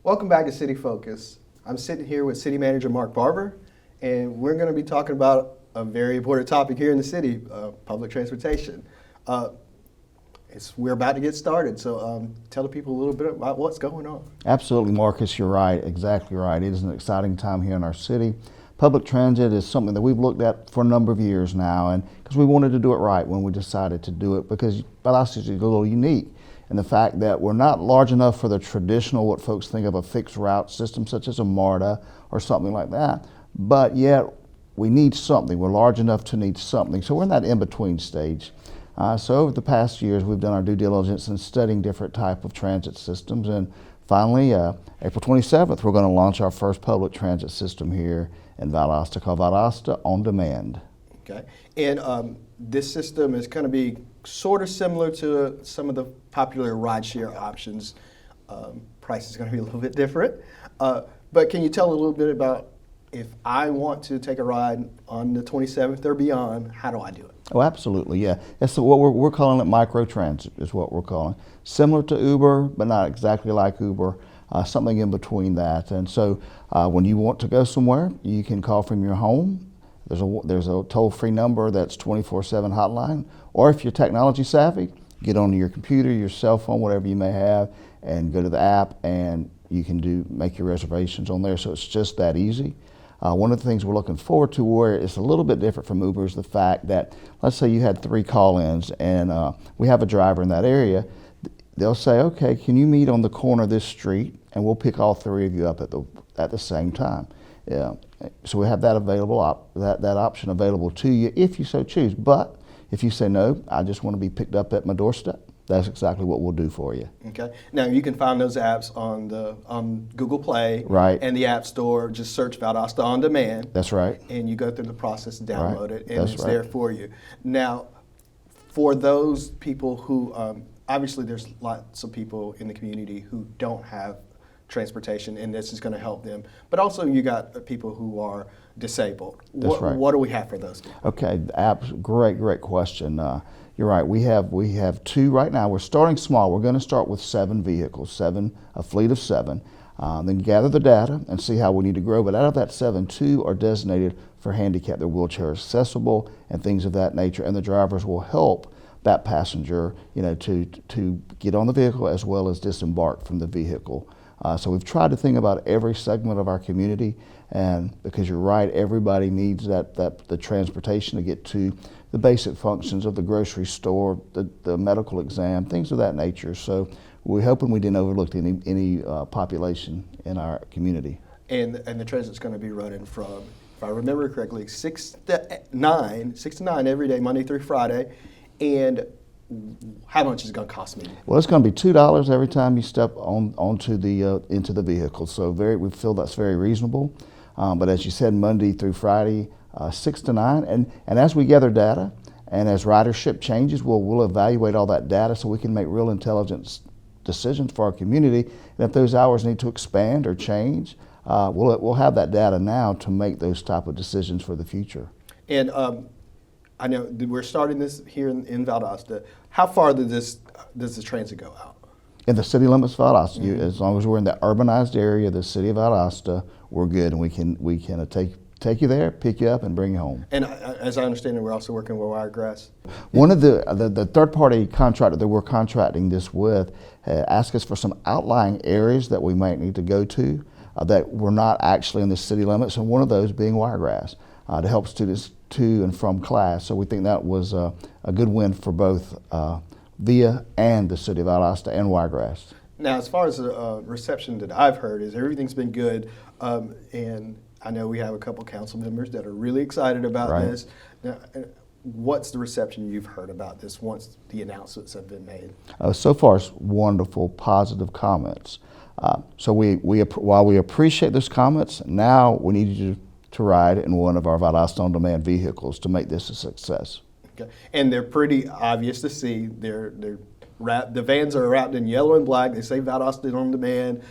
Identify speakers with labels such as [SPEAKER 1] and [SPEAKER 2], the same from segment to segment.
[SPEAKER 1] Welcome back to City Focus. I'm sitting here with City Manager Mark Barber, and we're going to be talking about a very important topic here in the city, public transportation. We're about to get started, so tell the people a little bit about what's going on.
[SPEAKER 2] Absolutely, Marcus, you're right, exactly right. It is an exciting time here in our city. Public transit is something that we've looked at for a number of years now, and because we wanted to do it right when we decided to do it, because Valdosta is a little unique in the fact that we're not large enough for the traditional, what folks think of a fixed route system such as a MARTA or something like that, but yet we need something. We're large enough to need something, so we're in that in-between stage. So over the past years, we've done our due diligence in studying different type of transit systems, and finally, April 27th, we're going to launch our first public transit system here in Valdosta called Valdosta On Demand.
[SPEAKER 1] Okay, and this system is going to be sort of similar to some of the popular rideshare options. Price is going to be a little bit different, but can you tell a little bit about if I want to take a ride on the 27th or beyond, how do I do it?
[SPEAKER 2] Oh, absolutely, yeah. That's what we're calling it. Microtransit is what we're calling. Similar to Uber, but not exactly like Uber. Something in between that. And so, when you want to go somewhere, you can call from your home. There's a toll-free number that's 24/7 hotline. Or if you're technology savvy, get onto your computer, your cell phone, whatever you may have, and go to the app, and you can make your reservations on there. So it's just that easy. One of the things we're looking forward to, where it's a little bit different from Uber, is the fact that, let's say you had 3 call-ins and we have a driver in that area. They'll say, okay, can you meet on the corner of this street, and we'll pick all 3 of you up at the same time. Yeah. So we have that available, that option available to you if you so choose. But if you say, no, I just want to be picked up at my doorstep, that's exactly what we'll do for you.
[SPEAKER 1] Okay. Now you can find those apps on Google Play,
[SPEAKER 2] right,
[SPEAKER 1] and the App Store. Just search Valdosta On Demand.
[SPEAKER 2] That's right.
[SPEAKER 1] And you go through the process, download it, and
[SPEAKER 2] That's
[SPEAKER 1] it's
[SPEAKER 2] right.
[SPEAKER 1] there for you. Now, for those people who, obviously there's lots of people in the community who don't have transportation, and this is going to help them. But also you got people who are disabled.
[SPEAKER 2] That's right.
[SPEAKER 1] What do we have for those people?
[SPEAKER 2] Okay, great question. You're right. We have 2 right now. We're starting small. We're going to start with 7 vehicles, a fleet of 7. Then gather the data and see how we need to grow. But out of that 7, 2 are designated for handicap. They're wheelchair accessible and things of that nature. And the drivers will help that passenger, to get on the vehicle as well as disembark from the vehicle. So we've tried to think about every segment of our community, and because you're right, everybody needs the transportation to get to the basic functions of the grocery store, the medical exam, things of that nature. So we're hoping we didn't overlook any population in our community.
[SPEAKER 1] And the transit's going to be running from, if I remember correctly, 6 to 9 every day, Monday through Friday. And how much is it going to cost me?
[SPEAKER 2] Well, it's going to be $2 every time you step into the vehicle. So we feel that's very reasonable. But as you said, Monday through Friday, 6 to 9, and as we gather data and as ridership changes, we'll evaluate all that data so we can make real intelligent decisions for our community. And if those hours need to expand or change, we'll have that data now to make those type of decisions for the future.
[SPEAKER 1] And I know we're starting this here in Valdosta. How far does the transit go out?
[SPEAKER 2] In the city limits of Valdosta, as long as we're in the urbanized area of the city of Valdosta, we're good, and we can take you there, pick you up, and bring you home.
[SPEAKER 1] And as I understand it, we're also working with Wiregrass.
[SPEAKER 2] One of the third-party contractor that we're contracting this with asked us for some outlying areas that we might need to go to that were not actually in the city limits, and one of those being Wiregrass to help students to and from class. So we think that was a good win for both VIA and the city of Valdosta and Wiregrass.
[SPEAKER 1] Now, as far as the reception that I've heard, is everything's been good, and I know we have a couple council members that are really excited about this. Now, what's the reception you've heard about this once the announcements have been made?
[SPEAKER 2] So far, it's wonderful, positive comments. So while we appreciate those comments, now we need you to ride in one of our Valdosta On Demand vehicles to make this a success.
[SPEAKER 1] Okay. And they're pretty obvious to see. The vans are wrapped in yellow and black. They say Valdosta On Demand.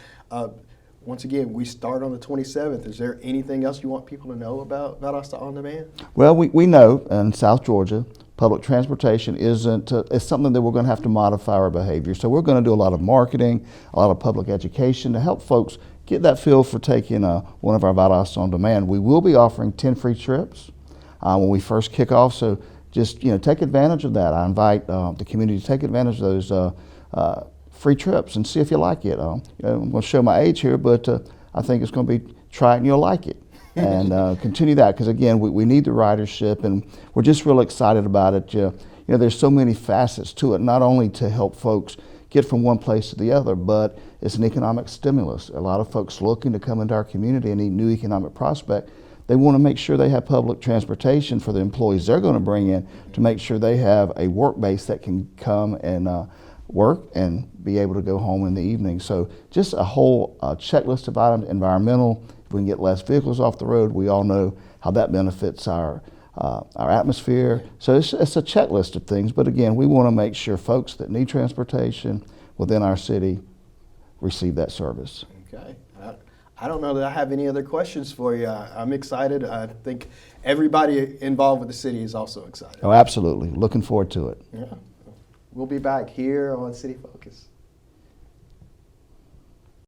[SPEAKER 1] Once again, we start on the 27th. Is there anything else you want people to know about Valdosta On Demand?
[SPEAKER 2] Well, we know in South Georgia, public transportation isn't, it's something that we're going to have to modify our behavior. So we're going to do a lot of marketing, a lot of public education to help folks get that feel for taking one of our Valdosta on demand. We will be offering 10 free trips when we first kick off. So just take advantage of that. I invite the community to take advantage of those free trips and see if you like it. I'm going to show my age here, but I think it's going to be try it and you'll like it. And continue that, because again, we need the ridership, and we're just real excited about it. There's so many facets to it, not only to help folks get from one place to the other, but it's an economic stimulus. A lot of folks looking to come into our community and need new economic prospect. They want to make sure they have public transportation for the employees they're going to bring in to make sure they have a work base that can come and work and be able to go home in the evening. So just a whole checklist of items. Environmental, if we can get less vehicles off the road, we all know how that benefits our atmosphere. So it's a checklist of things, but again, we want to make sure folks that need transportation within our city receive that service.
[SPEAKER 1] Okay. I don't know that I have any other questions for you. I'm excited. I think everybody involved with the city is also excited.
[SPEAKER 2] Oh, absolutely. Looking forward to it.
[SPEAKER 1] Yeah. We'll be back here on City Focus.